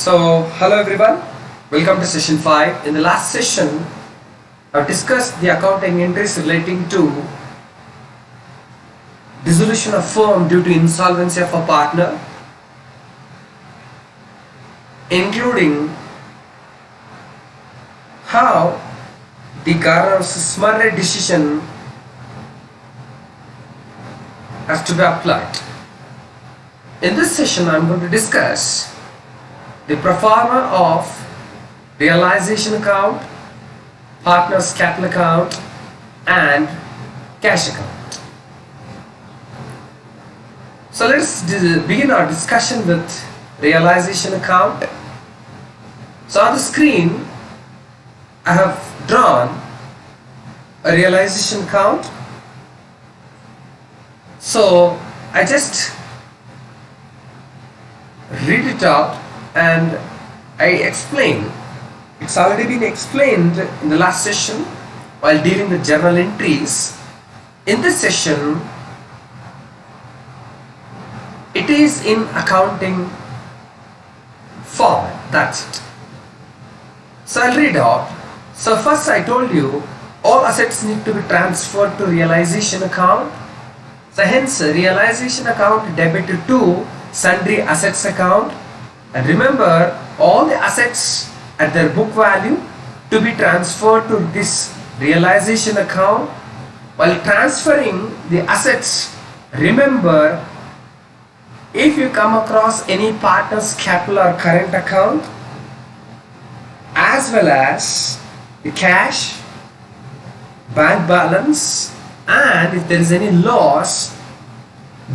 Hello everyone, welcome to session 5. In the last session, I've discussed the accounting entries relating to dissolution of firm due to insolvency of a partner, including how the Garner's summary decision has to be applied. In this session, I'm going to discuss the Proforma of realization account, partner's capital account, and cash account. So let's begin our discussion with realization account. So on the screen, I have drawn a realization account. So I just read it out and I explain. It's already been explained in the last session while dealing with journal entries. In this session, it is in accounting format. That's it. So I'll read out. So first I told you all assets need to be transferred to realization account. So hence realization account debited to sundry assets account. And remember, all the assets at their book value to be transferred to this realization account. While transferring the assets, remember, if you come across any partner's capital or current account, as well as the cash, bank balance, and if there is any loss,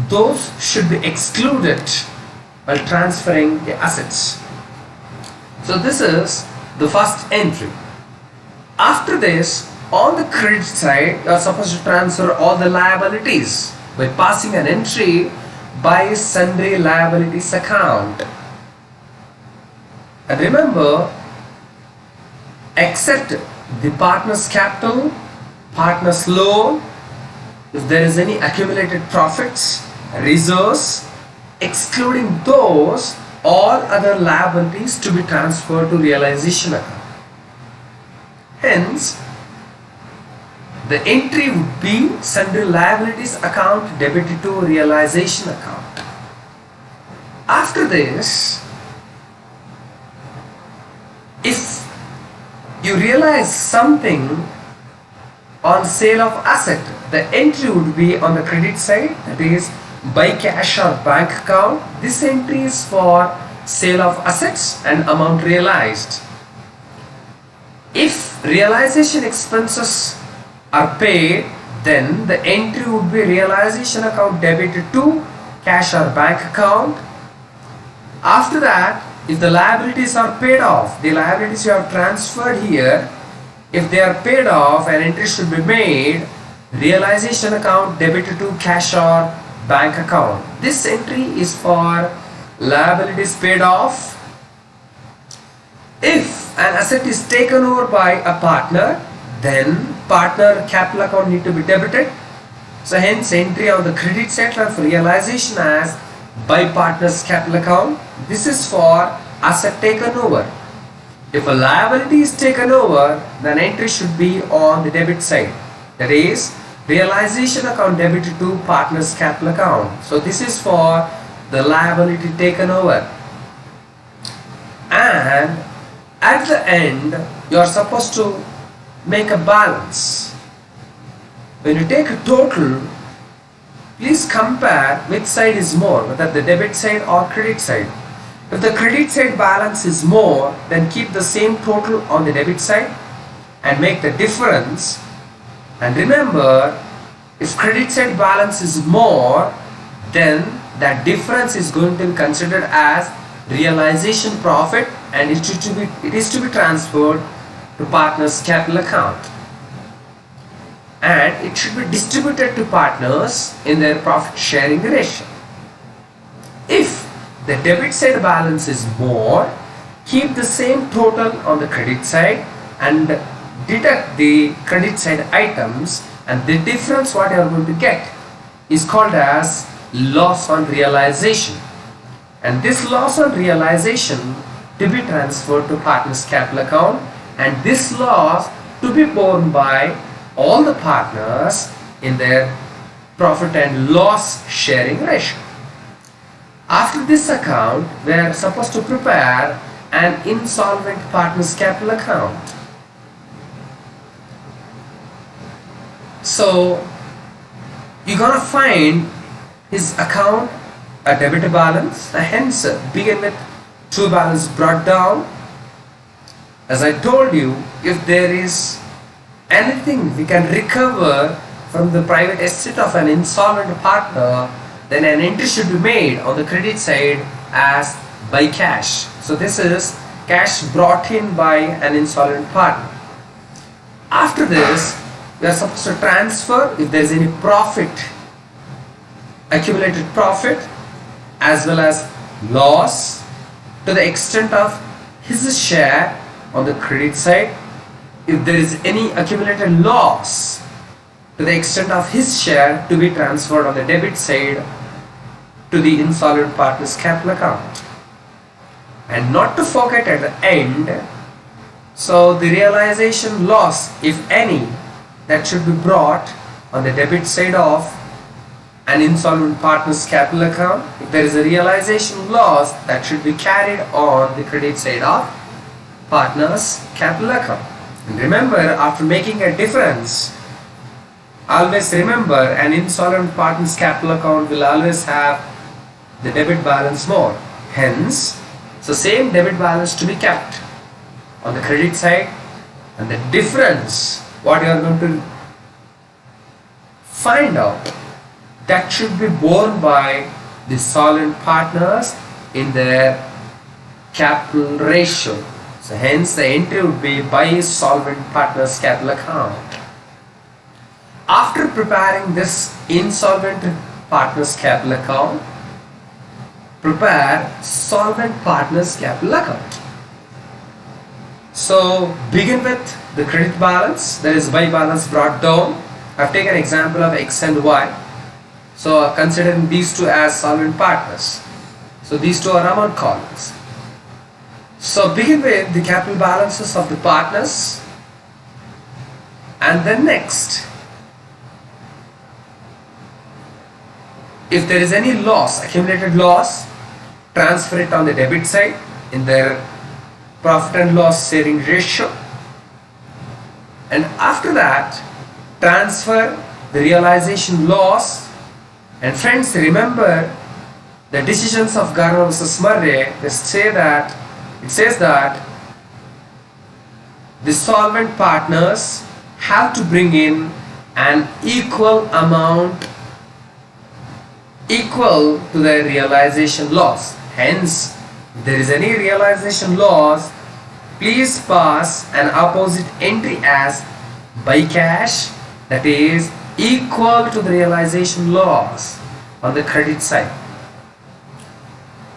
those should be excluded while transferring the assets. So this is the first entry. After this, on the credit side, you are supposed to transfer all the liabilities by passing an entry by sundry liabilities account. And remember, except the partner's capital, partner's loan, if there is any accumulated profits, reserves, excluding those, all other liabilities to be transferred to realization account. Hence, the entry would be sundry liabilities account debited to realization account. After this, if you realize something on sale of asset, the entry would be on the credit side, that is by cash or bank account. This entry is for sale of assets and amount realized. If realization expenses are paid, then the entry would be realization account debited to cash or bank account. After that, if the liabilities are paid off, the liabilities you have transferred here, if they are paid off, an entry should be made realization account debited to cash or bank account. This entry is for liabilities paid off. If an asset is taken over by a partner, then partner capital account need to be debited. So hence entry on the credit side of realization as by partner's capital account. This is for asset taken over. If a liability is taken over, then entry should be on the debit side. That is realization account debited to partner's capital account. So this is for the liability taken over. And at the end, you are supposed to make a balance. When you take a total, please compare which side is more, whether the debit side or credit side. If the credit side balance is more, then keep the same total on the debit side and make the difference. And remember, if credit side balance is more, then that difference is going to be considered as realization profit, and it is to be transferred to partner's capital account. And it should be distributed to partners in their profit sharing ratio. If the debit side balance is more, keep the same total on the credit side and deduct the credit side items, and the difference what you are going to get is called as loss on realization. And this loss on realization to be transferred to partners capital account, and this loss to be borne by all the partners in their profit and loss sharing ratio. After this account, we are supposed to prepare an insolvent partners capital account. So you're gonna find his account a debit balance, hence begin with true balance brought down. As I told you, if there is anything we can recover from the private estate of an insolvent partner, then an entry should be made on the credit side as by cash. So this is cash brought in by an insolvent partner. After this, we are supposed to transfer if there is any profit, accumulated profit as well as loss to the extent of his share on the credit side. If there is any accumulated loss to the extent of his share to be transferred on the debit side to the insolvent partner's capital account. And not to forget at the end, so the realization loss, if any, that should be brought on the debit side of an insolvent partner's capital account. If there is a realization loss, that should be carried on the credit side of partner's capital account. And remember, after making a difference, always remember an insolvent partner's capital account will always have the debit balance more. Hence, so same debit balance to be kept on the credit side, and the difference what you are going to find out, that should be borne by the solvent partners in their capital ratio. So hence the entry would be by solvent partners capital account. After preparing this insolvent partners capital account, prepare solvent partners capital account. So begin with the credit balance, that is Y balance brought down. I have taken example of X and Y. So considering these two as solvent partners. So these two are amount columns. So begin with the capital balances of the partners, and then next, if there is any loss, accumulated loss, transfer it on the debit side in their profit and loss sharing ratio, and after that transfer the realization loss. And friends, remember the decisions of Garner vs. Murray. It says that the solvent partners have to bring in an equal amount equal to the realization loss. Hence, if there is any realization loss, please pass an opposite entry as by cash, that is equal to the realization loss on the credit side.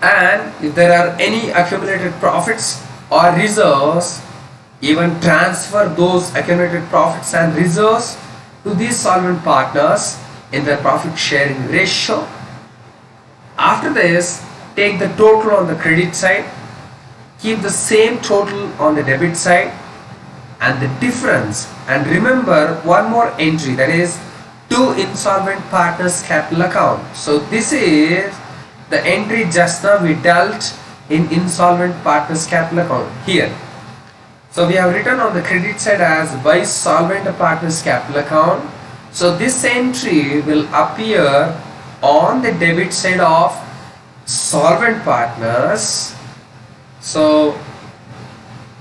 And if there are any accumulated profits or reserves, even transfer those accumulated profits and reserves to these solvent partners in the profit sharing ratio. After this, take the total on the credit side, keep the same total on the debit side, and the difference, and remember one more entry, that is to insolvent partners capital account. So this is the entry just now we dealt in insolvent partners capital account here. So we have written on the credit side as by solvent partners capital account. So this entry will appear on the debit side of solvent partners. So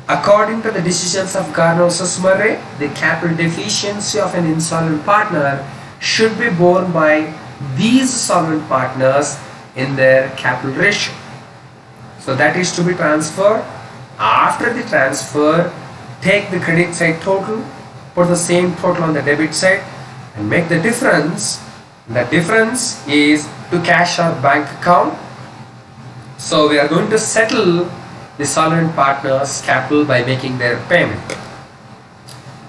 according to the decisions of Garner vs. Murray, the capital deficiency of an insolvent partner should be borne by these solvent partners in their capital ratio. So that is to be transferred. After the transfer, take the credit side total, put the same total on the debit side, and make the difference. The difference is to cash or bank account. So we are going to settle the solvent partners capital by making their payment.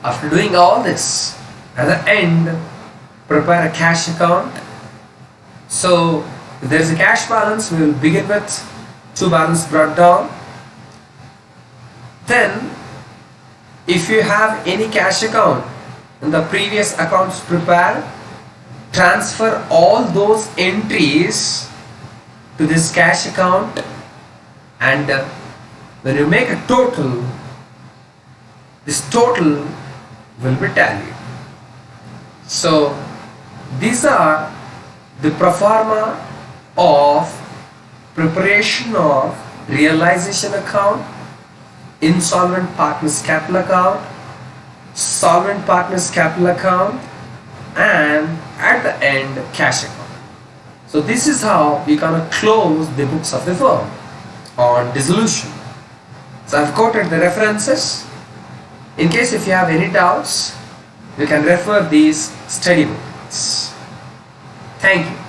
After doing all this, at the end, prepare a cash account. So if there is a cash balance, we will begin with two balance brought down. Then if you have any cash account in the previous accounts prepared, transfer all those entries to this cash account, and when you make a total, this total will be tallied. So these are the proforma of preparation of realization account, insolvent partners capital account, solvent partners capital account, and at the end cash account. So this is how we gonna close the books of the firm on dissolution. So I've quoted the references. In case if you have any doubts, you can refer these study books. Thank you.